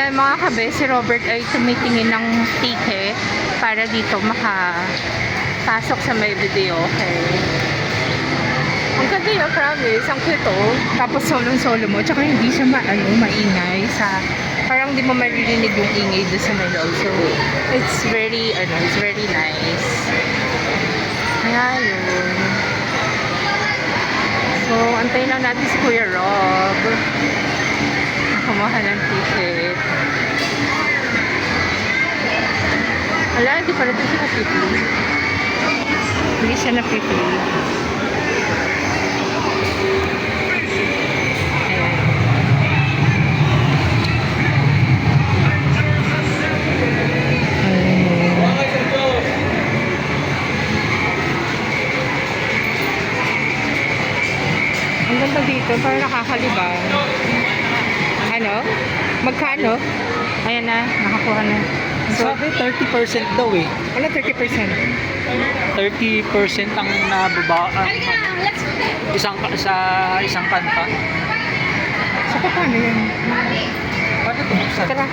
Ayan mga kabe, si Robert ay tumitingin ng ticket para dito makapasok sa may video, okay? Ang ganda yun, promise. Ang cute, oh. Tapos solo mo. Tsaka hindi siya maingay sa... Parang di mo maririnig yung ingay doon sa may loob. So, it's very nice. Kaya yun. So, antayin lang natin si Kuya Rob. Kumuha ng ticket. Wala, hindi pa rin siya napipili. Hindi siya napipili. Ang ganda dito, parang nakakalibang. Ano? Magkano? Ayan na, nakakuha na. Sabi 30% daw eh. Ano 30%? 30% ang nababa sa isang kanta. So, paano yan? Paano ito buksan? Tara.